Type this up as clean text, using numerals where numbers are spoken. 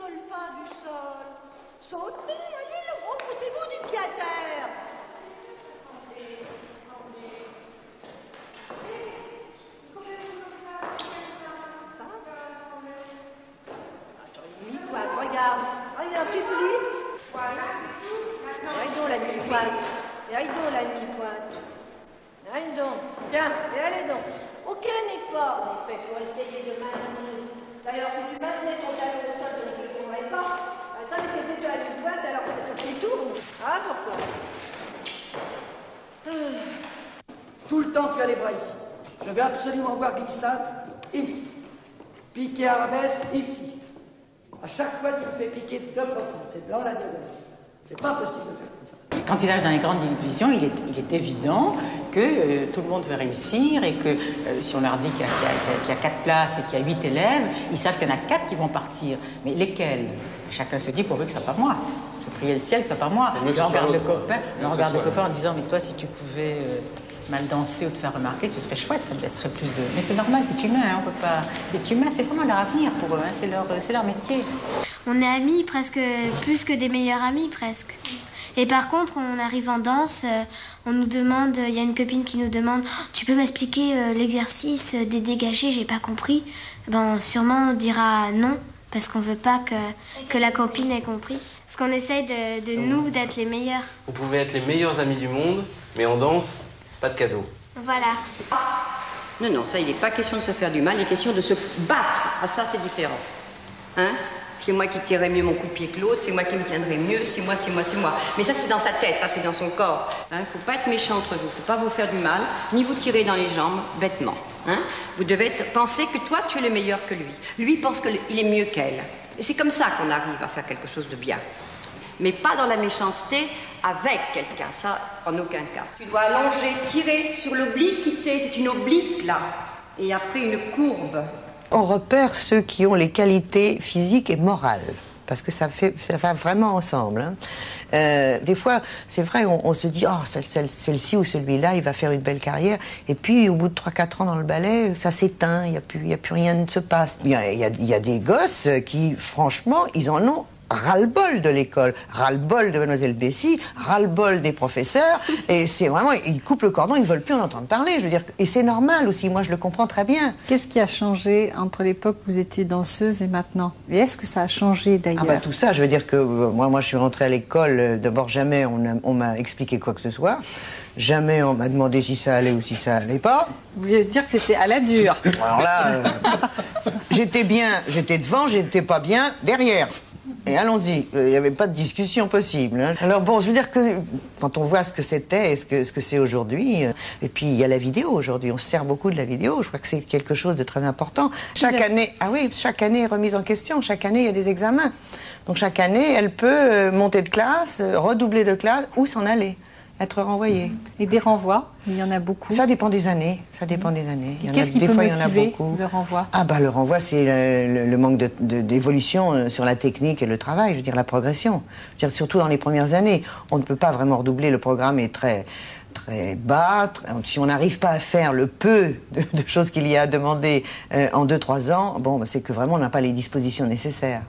vole pas du sol. Sautez, allez, le gros, poussez-vous du pied à terre. Regarde, regarde, tu plis. Regarde donc la demi-pointe. Regarde donc la demi-pointe. Regarde donc. Tiens, et allez donc. Aucun effort n'est fait pour essayer de maintenir. D'ailleurs, si tu maintenais ton talon au sol, je ne le tomberais pas. Attends, mais c'était à la demi-pointe, alors ça te fait tout. Ah, pourquoi? Tout le temps, tu as les bras ici. Je veux absolument voir glissade ici. Piqué arabesque ici. À chaque fois, tu me fais piquer de profond. C'est dans la diagonale. C'est pas possible de faire comme ça. Quand ils arrivent dans les grandes divisions, il est évident que tout le monde veut réussir et que si on leur dit qu'il y a 4 places et qu'il y a 8 élèves, ils savent qu'il y en a 4 qui vont partir. Mais lesquels? Chacun se dit pourvu que ce soit pas moi. Je priais le ciel, que ce soit pas moi. On regarde le copain en disant mais toi si tu pouvais mal danser ou te faire remarquer, ce serait chouette, ça me laisserait plus de... Mais c'est normal, c'est humain, hein, on peut pas... C'est humain, c'est vraiment leur avenir pour eux, hein, c'est leur métier. On est amis presque, plus que des meilleurs amis presque. Et par contre, on arrive en danse, on nous demande, il y a une copine qui nous demande « Tu peux m'expliquer l'exercice des dégagés, j'ai pas compris ?» Ben sûrement on dira non, parce qu'on veut pas que la copine ait compris. Parce qu'on essaye de nous, d'être les meilleurs. Vous pouvez être les meilleurs amis du monde, mais en danse, pas de cadeau. Voilà. Non, non, ça, il n'est pas question de se faire du mal, il est question de se battre. Ah, ça, c'est différent. Hein? C'est moi qui tirerai mieux mon coup de pied que l'autre, c'est moi qui me tiendrai mieux, c'est moi, c'est moi, c'est moi. Mais ça, c'est dans sa tête, ça, c'est dans son corps. Il ne faut pas être méchant entre vous, il ne faut pas vous faire du mal, ni vous tirer dans les jambes bêtement. Hein? Vous devez penser que toi, tu es le meilleur que lui. Lui pense qu'il est mieux qu'elle. Et c'est comme ça qu'on arrive à faire quelque chose de bien. Mais pas dans la méchanceté avec quelqu'un, ça en aucun cas. Tu dois allonger, tirer sur l'oblique, quitter, c'est une oblique là, et après une courbe. On repère ceux qui ont les qualités physiques et morales, parce que ça va vraiment ensemble. Hein. Des fois, c'est vrai, on se dit, oh, celle-ci ou celui-là, il va faire une belle carrière, et puis au bout de 3-4 ans dans le ballet, ça s'éteint, il n'y a plus rien ne se passe. Il y a des gosses qui, franchement, ils en ont ras-le-bol de l'école, ras-le-bol de Mademoiselle Bessy, ras-le-bol des professeurs, et c'est vraiment, ils coupent le cordon, ils ne veulent plus en entendre parler, je veux dire, et c'est normal aussi, moi je le comprends très bien. Qu'est-ce qui a changé entre l'époque où vous étiez danseuse et maintenant? Et est-ce que ça a changé d'ailleurs? Ah bah tout ça, je veux dire que moi je suis rentrée à l'école, d'abord jamais on m'a expliqué quoi que ce soit, jamais on m'a demandé si ça allait ou si ça allait pas. Vous voulez dire que c'était à la dure? Alors là, j'étais bien, j'étais devant, j'étais pas bien derrière. Et allons-y, il n'y avait pas de discussion possible. Hein. Alors bon, je veux dire que quand on voit ce que c'était et ce que c'est aujourd'hui, et puis il y a la vidéo aujourd'hui, on se sert beaucoup de la vidéo, je crois que c'est quelque chose de très important. Chaque année, ah oui, chaque année est remise en question, chaque année il y a des examens. Donc chaque année, elle peut monter de classe, redoubler de classe ou s'en aller. Être renvoyé. Et des renvois, il y en a beaucoup. Ça dépend des années, ça dépend des années. Qu'est-ce qui peut motiver le renvoi? Ah bah le renvoi, c'est le manque d'évolution sur la technique et le travail, je veux dire la progression. Je veux dire, surtout dans les premières années, on ne peut pas vraiment redoubler, le programme est très bas. Si on n'arrive pas à faire le peu de choses qu'il y a à demander en 2-3 ans, bon, bah, c'est que vraiment on n'a pas les dispositions nécessaires.